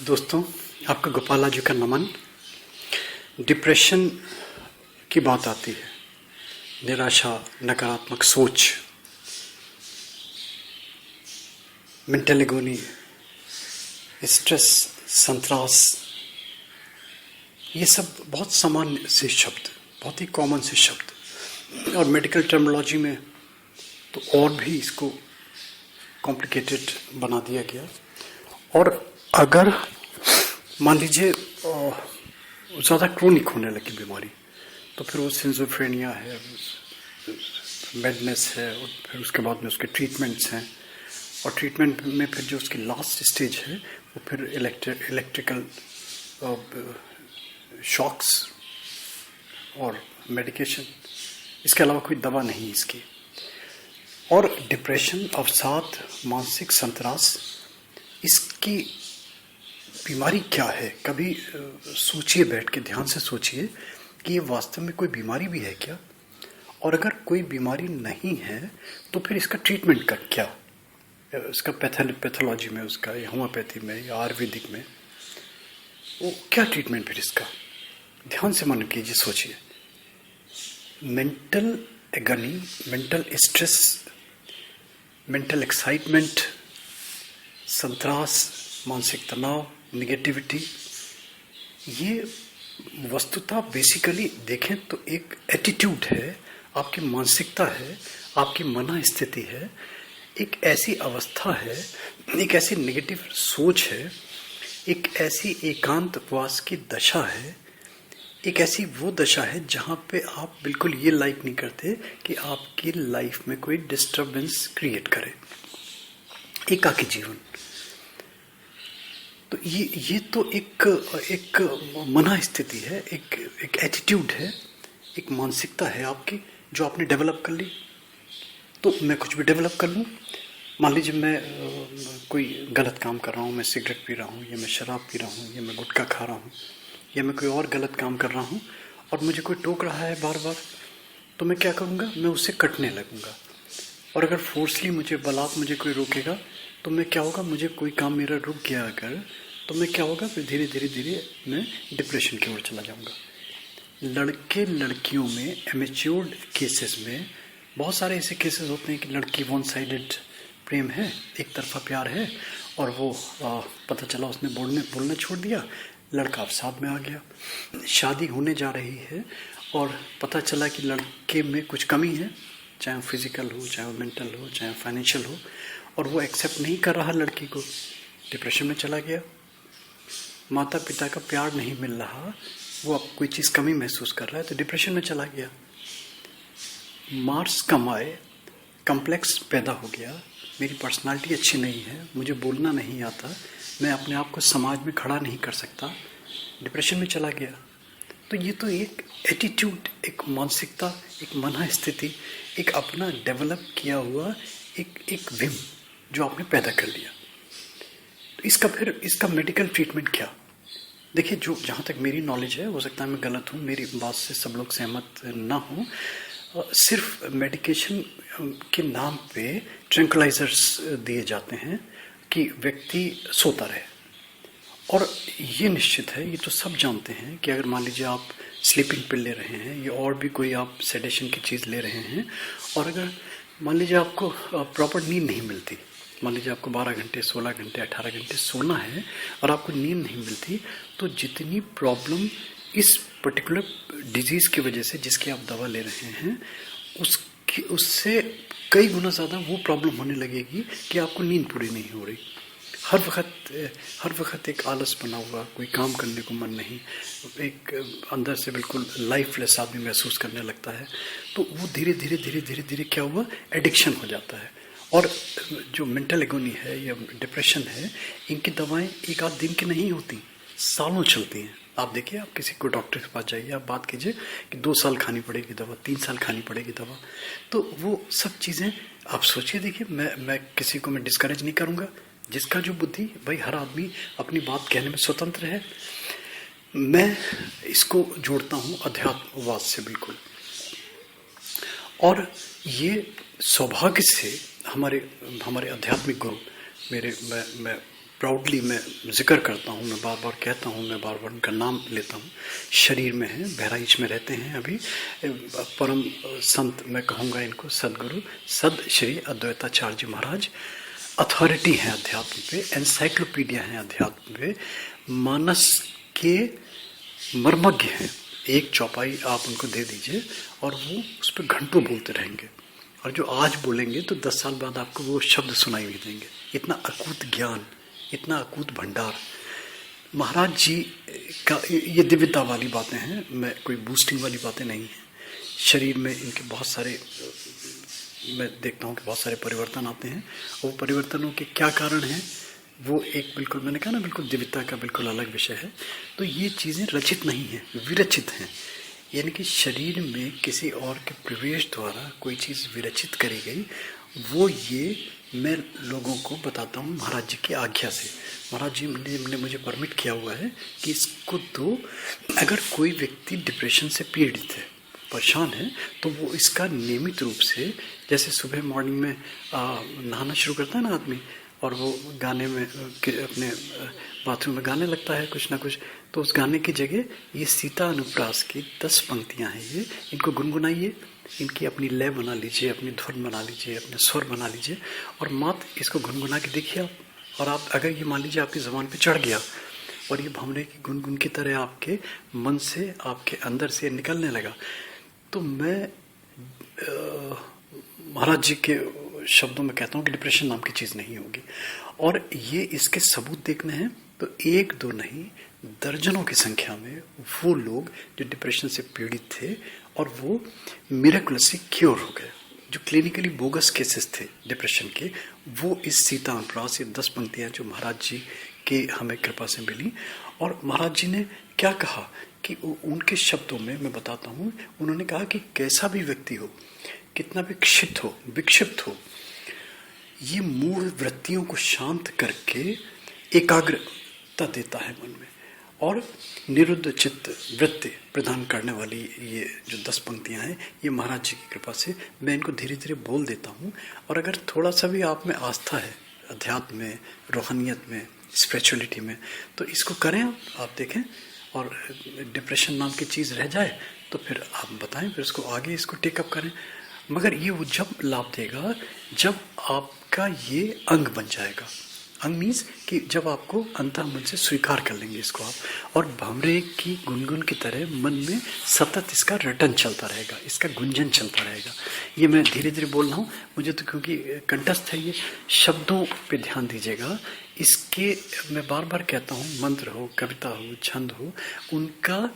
दोस्तों, आपका गोपाला जी का नमन। डिप्रेशन की बात आती है, निराशा, नकारात्मक सोच, मेंटल एगोनी, स्ट्रेस, संतरास, ये सब बहुत सामान्य से शब्द, बहुत ही कॉमन से शब्द, और मेडिकल टर्मिनोलॉजी में तो और भी इसको कॉम्प्लिकेटेड बना दिया गया। और अगर मान लीजिए ज़्यादा क्रोनिक होने लगी बीमारी, तो फिर वो सिंजोफ्रेनिया है, मैडनेस है, और फिर उसके बाद में उसके ट्रीटमेंट्स हैं, और ट्रीटमेंट में फिर जो उसकी लास्ट स्टेज है वो फिर इलेक्ट्रिकल शॉक्स और मेडिकेशन, इसके अलावा कोई दवा नहीं इसकी। और डिप्रेशन, अवसाद, मानसिक संतरास, इसकी बीमारी क्या है? कभी सोचिए, बैठ के ध्यान से सोचिए कि ये वास्तव में कोई बीमारी भी है क्या, और अगर कोई बीमारी नहीं है तो फिर इसका ट्रीटमेंट का क्या, इसका पैथोलॉजी में, उसका या होम्योपैथी में या आयुर्वेदिक में वो क्या ट्रीटमेंट फिर इसका? ध्यान से मन कीजिए, सोचिए। Mental agony, mental stress, mental excitement, संतरास, मानसिक तनाव, निगेटिविटी, ये वस्तुतः बेसिकली देखें तो एक एटीट्यूड है, आपकी मानसिकता है, आपकी मन स्थिति है, एक ऐसी अवस्था है, एक ऐसी नेगेटिव सोच है, एक ऐसी एकांतवास की दशा है, एक ऐसी वो दशा है जहाँ पे आप बिल्कुल ये लाइक नहीं करते कि आपकी लाइफ में कोई डिस्टर्बेंस क्रिएट करे, एकाकी जीवन। तो ये तो एक मना स्थिति है, एक एटीट्यूड है, एक मानसिकता है आपकी जो आपने डेवलप कर ली। तो मैं कुछ भी डेवलप कर लूँ, मान लीजिए मैं कोई गलत काम कर रहा हूँ, मैं सिगरेट पी रहा हूँ, या मैं शराब पी रहा हूँ, या मैं गुटखा खा रहा हूँ, या मैं कोई और गलत काम कर रहा हूँ, और मुझे कोई टोक रहा है बार बार, तो मैं क्या करूँगा? मैं उससे कटने लगूँगा। और अगर फोर्सली मुझे बलात् मुझे कोई रोकेगा तो मैं क्या होगा? मुझे कोई काम मेरा रुक गया अगर, तो मैं क्या होगा? फिर धीरे धीरे मैं डिप्रेशन की ओर चला जाऊँगा। लड़के लड़कियों में एमेच्योर्ड केसेस में बहुत सारे ऐसे केसेस होते हैं कि लड़की वन साइडेड प्रेम है, एक तरफा प्यार है, और वो पता चला उसने बोलना छोड़ दिया, लड़का अवसाद में आ गया। शादी होने जा रही है और पता चला कि लड़के में कुछ कमी है, चाहे वो फिजिकल हो, चाहे वो मेंटल हो, चाहे वो फाइनेंशियल हो, और वो एक्सेप्ट नहीं कर रहा लड़की को, डिप्रेशन में चला गया। माता पिता का प्यार नहीं मिल रहा, वो अब कोई चीज़ कमी महसूस कर रहा है तो डिप्रेशन में चला गया। मार्क्स कम आए, कम्प्लेक्स पैदा हो गया, मेरी पर्सनालिटी अच्छी नहीं है, मुझे बोलना नहीं आता, मैं अपने आप को समाज में खड़ा नहीं कर सकता, डिप्रेशन में चला गया। तो ये तो एक एटीट्यूड, एक मानसिकता, एक मन स्थिति, एक अपना डेवलप किया हुआ एक विम जो आपने पैदा कर लिया। तो इसका मेडिकल ट्रीटमेंट क्या? देखिए, जो जहाँ तक मेरी नॉलेज है, हो सकता है मैं गलत हूँ, मेरी बात से सब लोग सहमत ना हो, सिर्फ मेडिकेशन के नाम पे ट्रैंक्विलाइजर्स दिए जाते हैं कि व्यक्ति सोता रहे। और ये निश्चित है, ये तो सब जानते हैं कि अगर मान लीजिए आप स्लीपिंग पिल ले रहे हैं या और भी कोई आप सेडेशन की चीज़ ले रहे हैं, और अगर मान लीजिए आपको प्रॉपर नींद नहीं मिलती, मान लीजिए आपको 12 घंटे, 16 घंटे, 18 घंटे सोना है और आपको नींद नहीं मिलती, तो जितनी प्रॉब्लम इस पर्टिकुलर डिजीज़ की वजह से जिसकी आप दवा ले रहे हैं, उससे कई गुना ज़्यादा वो प्रॉब्लम होने लगेगी कि आपको नींद पूरी नहीं हो रही, हर वक्त एक आलस बना हुआ, कोई काम करने को मन नहीं, एक अंदर से बिल्कुल लाइफलेस आदमी महसूस करने लगता है। तो वो धीरे धीरे क्या हुआ? एडिक्शन हो जाता है। और जो मेंटल एगोनी है या डिप्रेशन है, इनकी दवाएं एक आध दिन की नहीं होती, सालों चलती हैं। आप देखिए, आप किसी को डॉक्टर के पास जाइए, आप बात कीजिए कि 2 साल खानी पड़ेगी दवा, 3 साल खानी पड़ेगी दवा। तो वो सब चीज़ें आप सोचिए। देखिए, मैं किसी को मैं डिस्करेज नहीं करूँगा, जिसका जो बुद्धि, भाई हर आदमी अपनी बात कहने में स्वतंत्र है। मैं इसको जोड़ता हूँ अध्यात्मवाद से बिल्कुल। और ये सौभाग्य से हमारे आध्यात्मिक गुरु, मैं प्राउडली मैं जिक्र करता हूँ, मैं बार बार कहता हूँ, मैं बार बार उनका नाम लेता हूँ, शरीर में है, बहराइच में रहते हैं अभी। परम संत मैं कहूँगा इनको, सदगुरु सद श्री अद्वैताचार्य जी महाराज अथॉरिटी हैं अध्यात्म पे, एनसाइक्लोपीडिया हैं अध्यात्म पे, मानस के मर्मज्ञ हैं। एक चौपाई आप उनको दे दीजिए और वो उस पर घंटों बोलते रहेंगे, और जो आज बोलेंगे तो 10 साल बाद आपको वो शब्द सुनाई भी देंगे। इतना अकूत ज्ञान, इतना अकूत भंडार महाराज जी का। ये दिव्यता वाली बातें हैं, मैं कोई बूस्टिंग वाली बातें नहीं हैं। शरीर में इनके बहुत सारे, मैं देखता हूँ कि बहुत सारे परिवर्तन आते हैं। वो परिवर्तनों के क्या कारण हैं वो एक बिल्कुल, मैंने कहा ना, बिल्कुल दिव्यता का बिल्कुल अलग विषय है। तो ये चीज़ें रचित नहीं हैं, विरचित हैं। यानी कि शरीर में किसी और के प्रवेश द्वारा कोई चीज़ विरचित करी गई, वो ये मैं लोगों को बताता हूँ महाराज जी की आज्ञा से। महाराज जी ने मुझे परमिट किया हुआ है कि इसको दो। अगर कोई व्यक्ति डिप्रेशन से पीड़ित है, परेशान है, तो वो इसका नियमित रूप से, जैसे सुबह मॉर्निंग में नहाना शुरू करता है ना आदमी, और वो गाने में अपने बाथरूम में गाने लगता है कुछ ना कुछ, तो उस गाने की जगह ये सीता अनुप्रास की 10 पंक्तियां हैं, ये इनको गुनगुनाइए, इनकी अपनी लय बना लीजिए, अपनी धुन बना लीजिए, अपने स्वर बना लीजिए, और मात्र इसको गुनगुना के देखिए आप। और आप अगर ये मान लीजिए आपकी ज़बान पे चढ़ गया और ये भंवरे की गुनगुन की तरह आपके मन से, आपके अंदर से निकलने लगा, तो मैं महाराज जी के शब्दों में कहता हूँ कि डिप्रेशन नाम की चीज़ नहीं होगी। और ये इसके सबूत देखने हैं तो 1-2 नहीं, दर्जनों की संख्या में वो लोग जो डिप्रेशन से पीड़ित थे और वो मिरेकुलसली क्योर हो गए। जो क्लिनिकली बोगस केसेस थे डिप्रेशन के, वो इस सीता अनुप्रास, ये 10 पंक्तियाँ जो महाराज जी के हमें कृपा से मिली। और महाराज जी ने क्या कहा कि उनके शब्दों में मैं बताता हूँ, उन्होंने कहा कि कैसा भी व्यक्ति हो, कितना भी क्षिप्त हो, विक्षिप्त हो, ये मूढ़ वृत्तियों को शांत करके एकाग्रता देता है मन में, और निरुद्ध चित्त वृत्ति प्रदान करने वाली ये जो 10 पंक्तियां हैं, ये महाराज जी की कृपा से मैं इनको धीरे धीरे बोल देता हूँ। और अगर थोड़ा सा भी आप में आस्था है अध्यात्म में, रूहानियत में, स्पिरिचुअलिटी में, तो इसको करें आप देखें, और डिप्रेशन नाम की चीज़ रह जाए तो फिर आप बताएं, फिर उसको आगे इसको टेकअप करें। मगर ये वो जब लाभ देगा जब आपका ये अंग बन जाएगा। अंग मीन्स कि जब आपको अंतर्मन से स्वीकार कर लेंगे इसको आप, और भंवरे की गुनगुन की तरह मन में सतत इसका रटन चलता रहेगा, इसका गुंजन चलता रहेगा। ये मैं धीरे धीरे बोल रहा हूँ, मुझे तो क्योंकि कंठस्थ है ये, शब्दों पे ध्यान दीजिएगा। इसके मैं बार बार कहता हूँ, मंत्र हो, कविता हो, छंद हो, उनका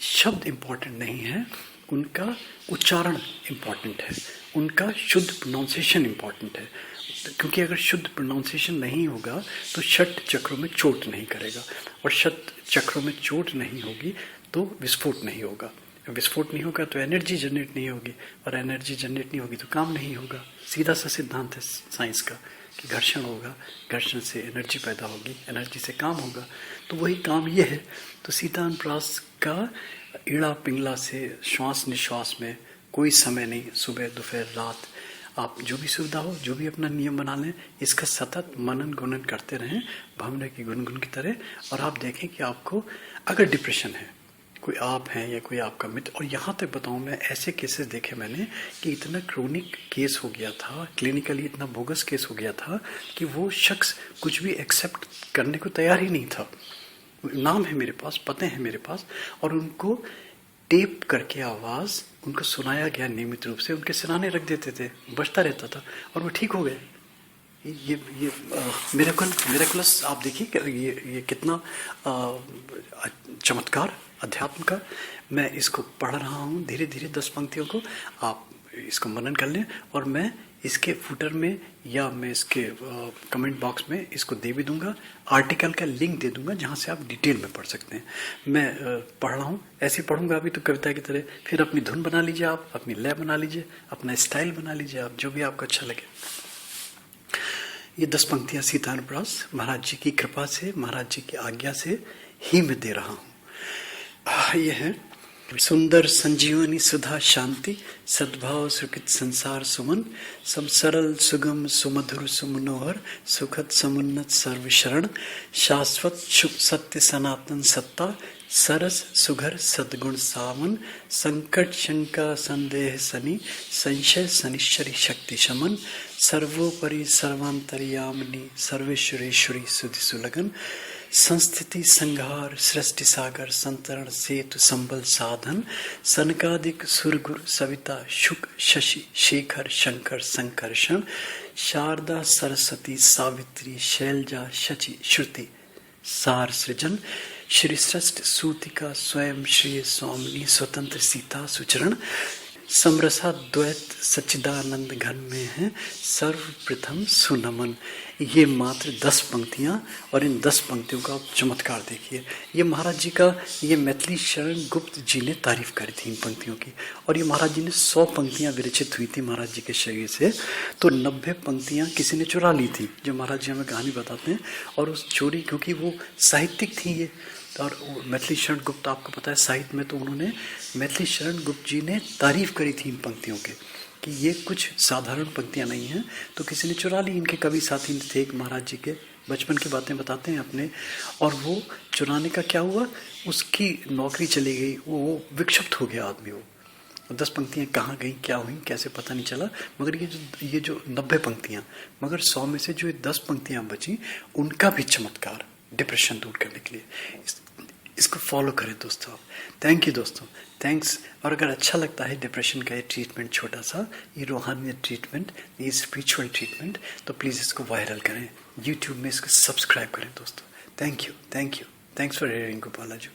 शब्द इम्पॉर्टेंट नहीं है, उनका उच्चारण इम्पॉर्टेंट है, उनका शुद्ध प्रोनाउंसिएशन इम्पॉर्टेंट है। क्योंकि अगर शुद्ध प्रोनाउंसिएशन नहीं होगा तो षट चक्रों में चोट नहीं करेगा, और षट चक्रों में चोट नहीं होगी तो विस्फोट नहीं होगा, विस्फोट नहीं होगा तो एनर्जी जनरेट नहीं होगी, और एनर्जी जनरेट नहीं होगी तो काम नहीं होगा। सीधा सा सिद्धांत है साइंस का कि घर्षण होगा, घर्षण से एनर्जी पैदा होगी, एनर्जी से काम होगा, तो वही काम ये है। तो सीता अनुप्रास का ईड़ा पिंगला से श्वास निश्वास में कोई समय नहीं, सुबह दोपहर रात, आप जो भी सुविधा हो, जो भी अपना नियम बना लें, इसका सतत मनन गुणन करते रहें भंवरे की गुनगुन की तरह। और आप देखें कि आपको अगर डिप्रेशन है, कोई आप हैं या कोई आपका मित्र, और यहाँ तक बताऊँ मैं ऐसे केसेस देखे मैंने कि इतना क्रोनिक केस हो गया था, क्लिनिकली इतना बोगस केस हो गया था कि वो शख्स कुछ भी एक्सेप्ट करने को तैयार ही नहीं था। नाम है मेरे पास, पते हैं मेरे पास, और उनको टेप करके आवाज़ उनको सुनाया गया नियमित रूप से, उनके सिराने रख देते थे, बजता रहता था और वो ठीक हो गए। ये मिरेकुलस आप देखिए कि ये कितना चमत्कार अध्यात्म का। मैं इसको पढ़ रहा हूँ धीरे धीरे 10 पंक्तियों को, आप इसको मनन कर लें, और मैं इसके फुटर में या मैं इसके कमेंट बॉक्स में इसको दे भी दूंगा, आर्टिकल का लिंक दे दूंगा जहाँ से आप डिटेल में पढ़ सकते हैं। मैं पढ़ रहा हूँ, ऐसे ही पढ़ूंगा अभी तो कविता की तरह, फिर अपनी धुन बना लीजिए, आप अपनी लय बना लीजिए, अपना स्टाइल बना लीजिए, आप जो भी आपको अच्छा लगे। ये 10 पंक्तियाँ सीता अनुप्रास महाराज जी की कृपा से, महाराज जी की आज्ञा से ही मैं दे रहा हूँ। ये है सुंदर संजीवनी सुधा शांति सद्भाव सुखित संसार सुमन सब सरल सुगम सुमधुर सुमनोहर सुखद समुन्नत सर्व शरण शाश्वत शुभ सत्य सनातन सत्ता सरस सुघर सद्गुण सावन संकट शंका संदेह सनि संशय सनिश्चरी शक्ति शमन सर्वोपरि सर्वांतर्यामिनी सर्वेश्वरेश्वरी सुधि सुलगन संस्थिति संहार सृष्टि सागर संतरण सेतु संबल साधन सनकादिक सुरगुरु सविता शुक शशि शेखर शंकर संकर्षण शारदा सरस्वती सावित्री शैलजा शचि श्रुति सार सृजन श्री सृष्ट सूतिका स्वयं श्री स्वामिनी स्वतंत्र सीता सुचरण समरसा द्वैत सच्चिदानंद घन में है सर्वप्रथम सुनमन। ये मात्र 10 पंक्तियाँ और इन 10 पंक्तियों का आप चमत्कार देखिए। ये महाराज जी का ये मैथिली शरण गुप्त जी ने तारीफ करी थी इन पंक्तियों की, और ये महाराज जी ने 100 पंक्तियाँ विरचित हुई थी महाराज जी के शरीर से, तो 90 पंक्तियाँ किसी ने चुरा ली थी, जो महाराज जी हमें कहानी बताते हैं। और उस चोरी, क्योंकि वो साहित्यिक थी ये, और मैथिली शरण गुप्त आपको पता है साहित्य में, तो उन्होंने मैथिली शरण गुप्त जी ने तारीफ करी थी इन पंक्तियों के कि ये कुछ साधारण पंक्तियां नहीं हैं, तो किसी ने चुरा ली। इनके कवि साथी थे एक महाराज जी के, बचपन की बातें बताते हैं अपने, और वो चुराने का क्या हुआ, उसकी नौकरी चली गई, वो विक्षिप्त हो गया आदमी। वो 10 पंक्तियां कहाँ गई, क्या हुई, कैसे पता नहीं चला। मगर ये जो 90 पंक्तियां, मगर 100 में से जो 10 पंक्तियां बची, उनका भी चमत्कार डिप्रेशन दूर करने के लिए। इसको फॉलो करें दोस्तों। थैंक यू दोस्तों, थैंक्स। और अगर अच्छा लगता है डिप्रेशन का ये ट्रीटमेंट, छोटा सा ये रूहानियत ट्रीटमेंट, ये स्पिरिचुअल ट्रीटमेंट, तो प्लीज़ इसको वायरल करें, यूट्यूब में इसको सब्सक्राइब करें दोस्तों। Thank you, thanks for hearing Gopala ji.